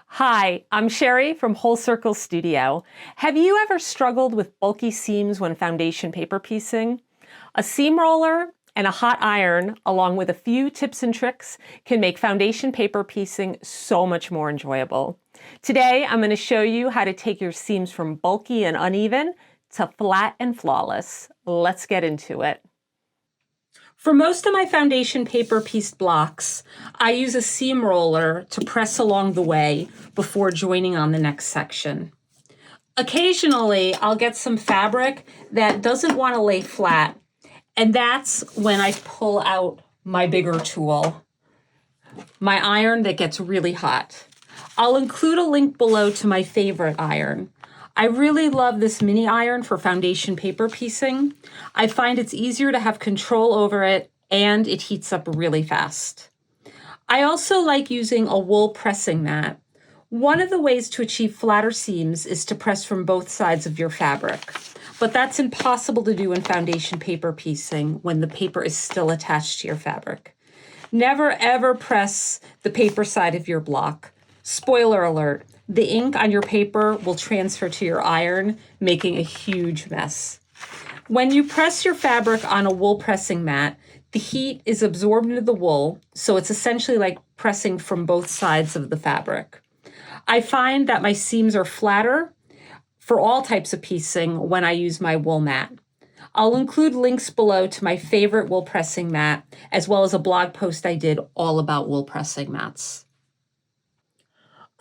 Hi, I'm Sherry from Whole Circle Studio. Have you ever struggled with bulky seams when foundation paper piecing? A seam roller and a hot iron, along with a few tips and tricks, can make foundation paper piecing so much more enjoyable. Today, I'm going to show you how to take your seams from bulky and uneven to flat and flawless. Let's get into it. For most of my foundation paper pieced blocks, I use a seam roller to press along the way before joining on the next section. Occasionally, I'll get some fabric that doesn't want to lay flat, and that's when I pull out my bigger tool, my iron that gets really hot. I'll include a link below to my favorite iron. I really love this mini iron for foundation paper piecing. I find it's easier to have control over it and it heats up really fast. I also like using a wool pressing mat. One of the ways to achieve flatter seams is to press from both sides of your fabric, but that's impossible to do in foundation paper piecing when the paper is still attached to your fabric. Never ever press the paper side of your block. Spoiler alert, the ink on your paper will transfer to your iron, making a huge mess. When you press your fabric on a wool pressing mat, the heat is absorbed into the wool, so it's essentially like pressing from both sides of the fabric. I find that my seams are flatter for all types of piecing when I use my wool mat. I'll include links below to my favorite wool pressing mat, as well as a blog post I did all about wool pressing mats.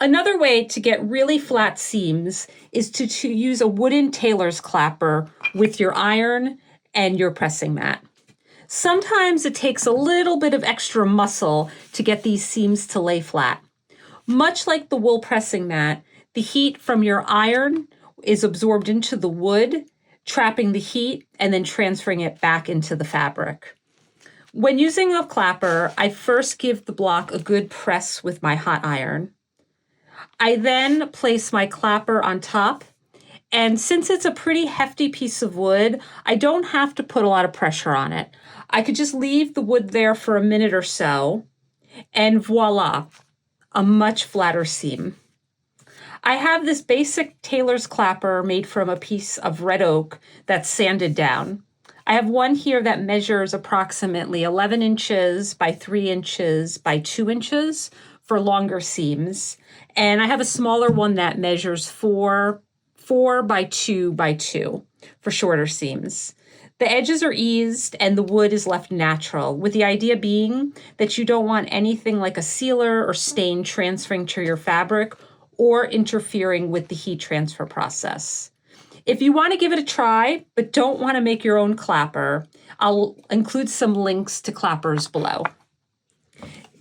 Another way to get really flat seams is to use a wooden tailor's clapper with your iron and your pressing mat. Sometimes it takes a little bit of extra muscle to get these seams to lay flat. Much like the wool pressing mat, the heat from your iron is absorbed into the wood, trapping the heat and then transferring it back into the fabric. When using a clapper, I first give the block a good press with my hot iron. I then place my clapper on top, and since it's a pretty hefty piece of wood, I don't have to put a lot of pressure on it. I could just leave the wood there for a minute or so, and voila, a much flatter seam. I have this basic tailor's clapper made from a piece of red oak that's sanded down. I have one here that measures approximately 11 inches by 3 inches by 2 inches for longer seams. And I have a smaller one that measures 4 by 2 by 2 for shorter seams. The edges are eased and the wood is left natural, with the idea being that you don't want anything like a sealer or stain transferring to your fabric or interfering with the heat transfer process. If you want to give it a try, but don't want to make your own clapper, I'll include some links to clappers below.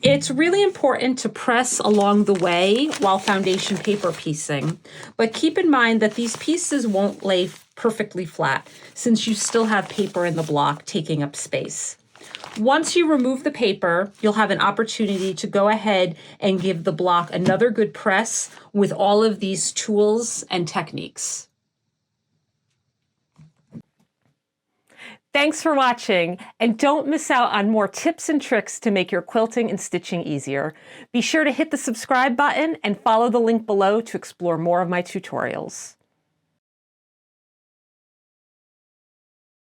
It's really important to press along the way while foundation paper piecing, but keep in mind that these pieces won't lay perfectly flat since you still have paper in the block taking up space. Once you remove the paper, you'll have an opportunity to go ahead and give the block another good press with all of these tools and techniques. Thanks for watching, and don't miss out on more tips and tricks to make your quilting and stitching easier. Be sure to hit the subscribe button and follow the link below to explore more of my tutorials.